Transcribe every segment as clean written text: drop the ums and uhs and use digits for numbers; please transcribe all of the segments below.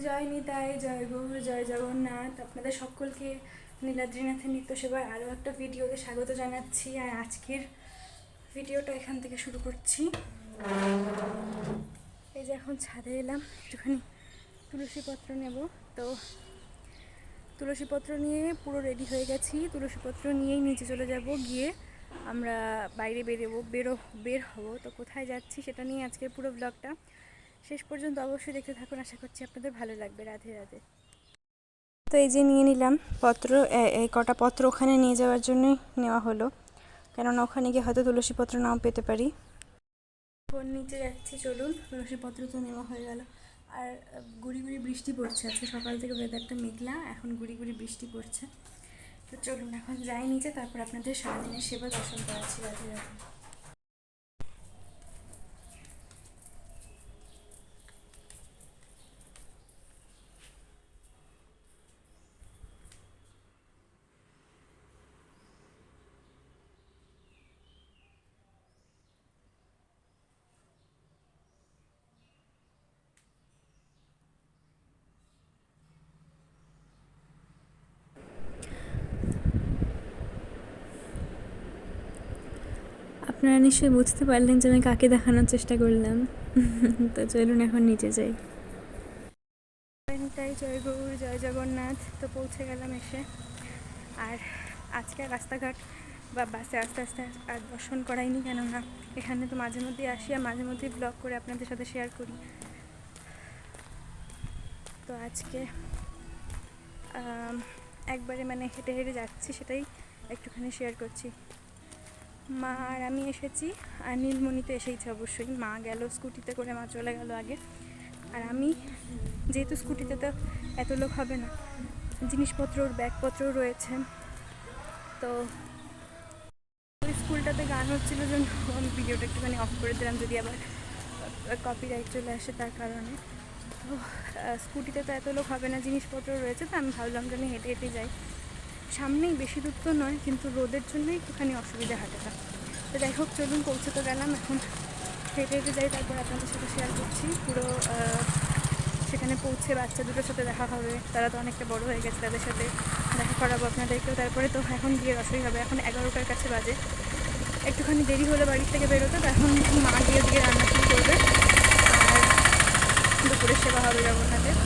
জয় নিতাই, জয় গৌর, জয় জগন্নাথ। আপনাদের সকলকে নীলাদ্রিনাথের নিত্য সেবার আরও একটা ভিডিওতে স্বাগত জানাচ্ছি। আর আজকের ভিডিওটা এখান থেকে শুরু করছি। এই যে এখন ছাদে এলাম, একটুখানি তুলসীপত্র নেব। তো তুলসীপত্র নিয়ে পুরো রেডি হয়ে গেছি। তুলসীপত্র নিয়েই নিচে চলে যাব, গিয়ে আমরা বাইরে বের হব। তো কোথায় যাচ্ছি সেটা নিয়ে আজকের পুরো ব্লগটা শেষ পর্যন্ত অবশ্যই দেখতে থাকুন। আশা করছি আপনাদের ভালো লাগবে। রাধে রাধে। তো এই যে নিয়ে নিলাম পত্র, এই কটা পত্র ওখানে নিয়ে যাওয়ার জন্যই নেওয়া হলো, কেননা ওখানে গিয়ে হয়তো তুলসীপত্র নাও পেতে পারি। ফোন নিচে যাচ্ছি, চলুন। তুলসীপত্র তো নেওয়া হয়ে গেল। আর গুড়ি গুড়ি বৃষ্টি পড়ছে, আজকে সকাল থেকে ওয়েদারটা মেঘলা, এখন গুড়ি গুড়ি বৃষ্টি পড়ছে। তো চলুন এখন যাই নিচে, তারপর আপনাদের সারাদিনের সেবা দর্শন করাচ্ছি। রাধে রাধে। আপনারা নিশ্চয়ই বুঝতে পারলেন যে আমি কাকে দেখানোর চেষ্টা করলাম। তো চলুন এখন নিচে যাই। তাই জয় গৌর, জয় জগন্নাথ। তো পৌঁছে গেলাম এসে। আর আজকে রাস্তাঘাট বা বাসে আস্তে আস্তে আর দর্শন করাইনি, কেননা এখানে তো মাঝে মধ্যেই আসি আর মাঝে মধ্যেই ব্লগ করে আপনাদের সাথে শেয়ার করি। তো আজকে একবারে মানে হেঁটে হেঁটে যাচ্ছি, সেটাই একটুখানি শেয়ার করছি। মা আর আমি এসেছি, আর নীলমণি তো এসেইছে অবশ্যই। মা গেল স্কুটিতে করে, মা চলে গেল আগে। আর আমি যেহেতু স্কুটিতে তো এত লোক হবে না, জিনিসপত্র ব্যাগপত্রও রয়েছে। তো ওই স্কুলটাতে গান হচ্ছিল জন্য আমি ভিডিওটা একটুখানি অফ করে দিলাম, যদি আবার কপিরাইট চলে আসে তার কারণে। তো স্কুটিতে তো এত লোক হবে না, জিনিসপত্র রয়েছে। তো আমি ভাবলাম যে আমি হেঁটে হেঁটে যাই, সামনেই, বেশি দূর তো নয়, কিন্তু রোদের জন্যই একটুখানি অসুবিধা হাঁটাটা। তো যাই হোক, চলুন পৌঁছে তো গেলাম, এখন হেঁটে হেঁটে যাই, তারপর আপনাদের সাথে শেয়ার করছি পুরো। সেখানে পৌঁছে বাচ্চা দুটোর সাথে দেখা হবে, তারা তো অনেকটা বড় হয়ে গেছে, তাদের সাথে দেখা করাবো আপনাদেরকেও। তারপরে তো এখন গিয়ে রসই হবে, এখন 11টার কাছে বাজে। একটুখানি দেরি হলে বাড়ির থেকে বেরোতে, তো এখন মা গিয়ে দিকে রান্না শুরু করবে, আর দুপুরের সেবা হবে জগন্নাথের।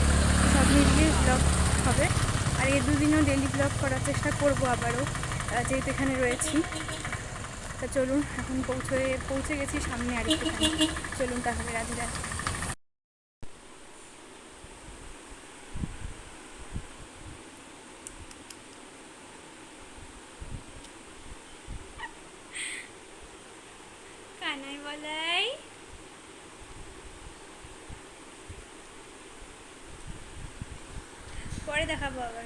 সব মিলিয়ে ব্লগ হবে। আর এই দুদিনও ডেলি ব্লগ করার চেষ্টা করবো আবারও, যেহেতু এখানে রয়েছি। তা চলুন, এখন পৌঁছে গেছি সামনে আর একটুখানি। চলুন তাহলে, রাধে রাধে। কানাই বলাই, পরে দেখাবো আবার।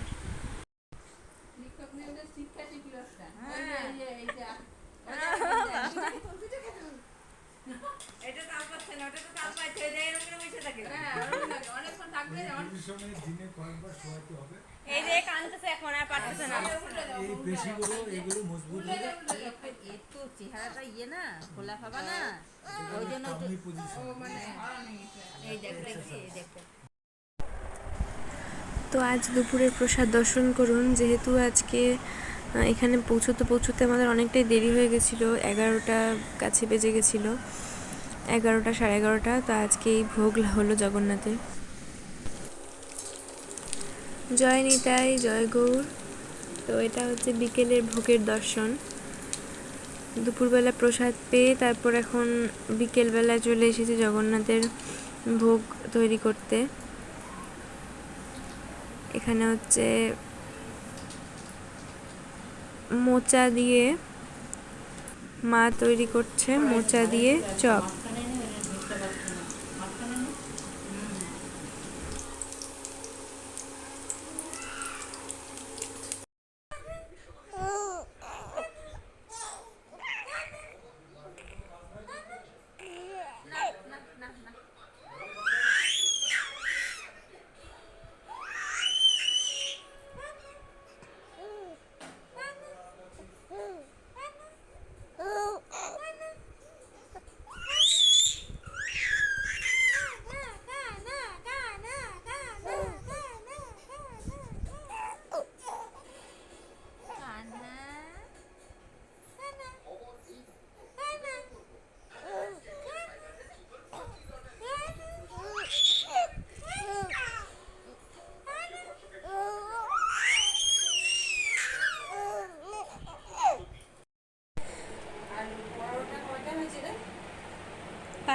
এই যে কানতেছে এখন, আর পারতেছে না। এই পেশিগুলো এগুলো মজবুত হবে। একটু চেহারাটা ইয়ে না, খোলা খাবা না, ওই জন্য এই দেখতে। তো আজ দুপুরের প্রসাদ দর্শন করুন। যেহেতু আজকে এখানে পৌঁছতে আমাদের অনেকটাই দেরি হয়ে গেছিলো, 11টা কাছে বেজে গেছিলো, 11টা, সাড়ে 11টা। তো আজকে এই ভোগ হলো জগন্নাথের। জয় নিতাই, জয় গৌর। তো এটা হচ্ছে বিকেলের ভোগের দর্শন। দুপুরবেলা প্রসাদ পেয়ে তারপর এখন বিকেলবেলায় চলে এসেছি জগন্নাথের ভোগ তৈরি করতে। এখানে হচ্ছে মোচা দিয়ে মা তৈরি করছে, মোচা দিয়ে চপ।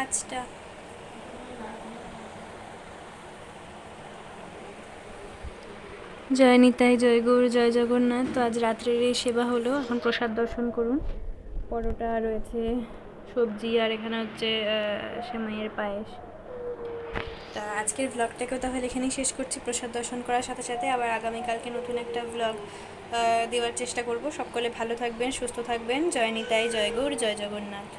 5টা। জয় নিতাই, জয় গৌর, জয় জগন্নাথ। তো আজ রাত্রের এই সেবা হলো, এখন প্রসাদ দর্শন করুন। পরোটা রয়েছে, সবজি, আর এখানে হচ্ছে সেমাইয়ের পায়েস। তা আজকের ব্লগটাকেও তাহলে এখানেই শেষ করছি। প্রসাদ দর্শন করার সাথে সাথে আবার আগামীকালকে নতুন একটা ব্লগ দেওয়ার চেষ্টা করব। সকলে ভালো থাকবেন, সুস্থ থাকবেন। জয় নিতাই, জয় গৌর, জয় জগন্নাথ।